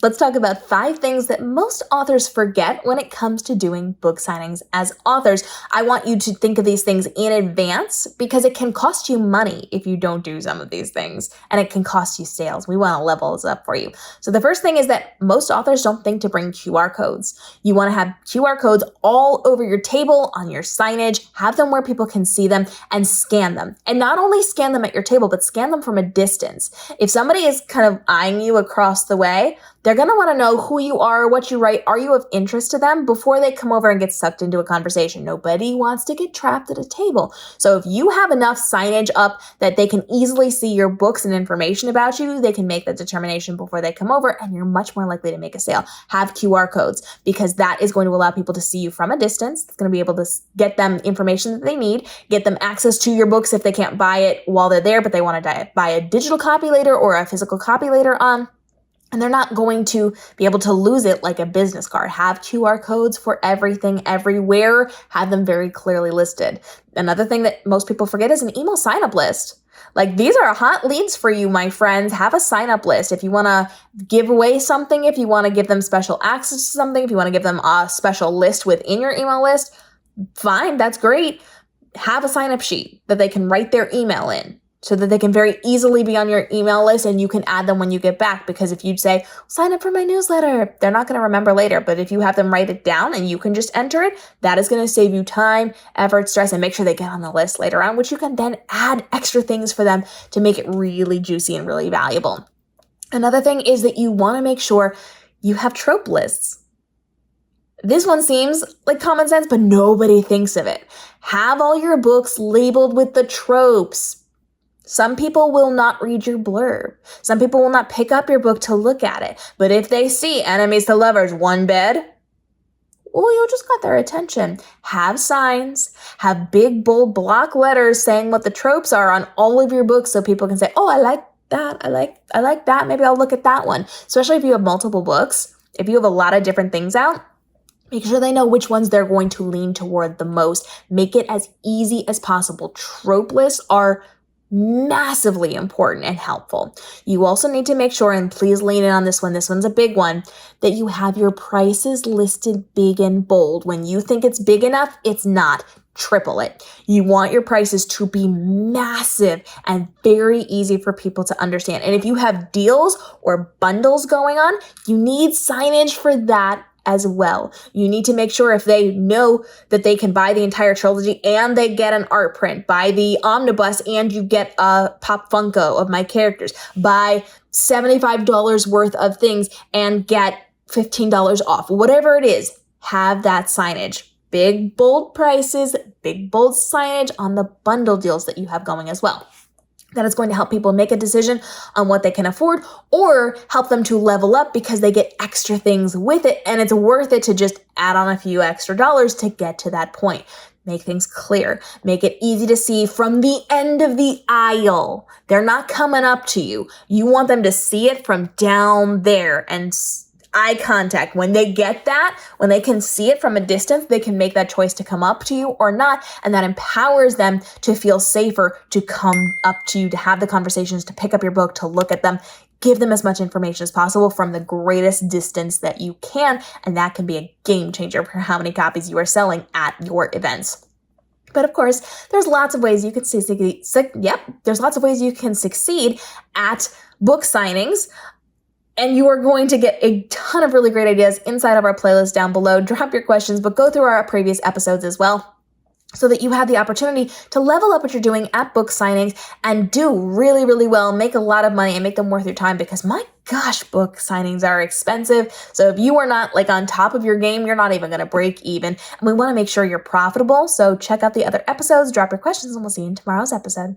let's talk about 5 things that most authors forget when it comes to doing book signings as authors. I want you to think of these things in advance because it can cost you money if you don't do some of these things, and it can cost you sales. We want to level this up for you. So the first thing is that most authors don't think to bring QR codes. You want to have QR codes all over your table, on your signage, have them where people can see them, and scan them. And not only scan them at your table, but scan them from a distance. If somebody is kind of eyeing you across the way, they're going to want to know who you are, what you write. Are you of interest to them before they come over and get sucked into a conversation? Nobody wants to get trapped at a table. So if you have enough signage up that they can easily see your books and information about you, they can make that determination before they come over, and you're much more likely to make a sale. Have QR codes, because that is going to allow people to see you from a distance. It's going to be able to get them information that they need, get them access to your books if they can't buy it while they're there, but they want to buy a digital copy later or a physical copy later on. And they're not going to be able to lose it like a business card. Have QR codes for everything, everywhere. Have them very clearly listed. Another thing that most people forget is an email sign-up list. Like, these are hot leads for you, my friends. Have a sign-up list. If you want to give away something, if you want to give them special access to something, if you want to give them a special list within your email list, fine, that's great. Have a sign-up sheet that they can write their email in, so that they can very easily be on your email list and you can add them when you get back. Because if you'd say, sign up for my newsletter, they're not going to remember later. But if you have them write it down and you can just enter it, that is going to save you time, effort, stress, and make sure they get on the list later on, which you can then add extra things for them to make it really juicy and really valuable. Another thing is that you want to make sure you have trope lists. This one seems like common sense, but nobody thinks of it. Have all your books labeled with the tropes. Some people will not read your blurb. Some people will not pick up your book to look at it. But if they see enemies to lovers, one bed, well, you just got their attention. Have signs, have big, bold block letters saying what the tropes are on all of your books so people can say, oh, I like that. I like that. Maybe I'll look at that one. Especially if you have multiple books. If you have a lot of different things out, make sure they know which ones they're going to lean toward the most. Make it as easy as possible. Trope lists are massively important and helpful. You also need to make sure, and please lean in on this one's a big one, that you have your prices listed big and bold. When you think it's big enough, it's not. Triple it. You want your prices to be massive and very easy for people to understand. And if you have deals or bundles going on, you need signage for that as well. You need to make sure if they know that they can buy the entire trilogy and they get an art print, buy the omnibus and you get a pop Funko of my characters, buy $75 worth of things and get $15 off, whatever it is, have that signage. Big, bold prices, big, bold signage on the bundle deals that you have going as well. That is going to help people make a decision on what they can afford or help them to level up because they get extra things with it, and it's worth it to just add on a few extra dollars to get to that point. Make things clear. Make it easy to see from the end of the aisle. They're not coming up to you. You want them to see it from down there, and eye contact. When they get that, when they can see it from a distance, they can make that choice to come up to you or not. And that empowers them to feel safer, to come up to you, to have the conversations, to pick up your book, to look at them. Give them as much information as possible from the greatest distance that you can. And that can be a game changer for how many copies you are selling at your events. But of course, there's lots of ways you can there's lots of ways you can succeed at book signings. And you are going to get a ton of really great ideas inside of our playlist down below. Drop your questions, but go through our previous episodes as well, so that you have the opportunity to level up what you're doing at book signings and do really, really well, make a lot of money and make them worth your time, because my gosh, book signings are expensive. So if you are not like on top of your game, you're not even going to break even. And we want to make sure you're profitable. So check out the other episodes, drop your questions, and we'll see you in tomorrow's episode.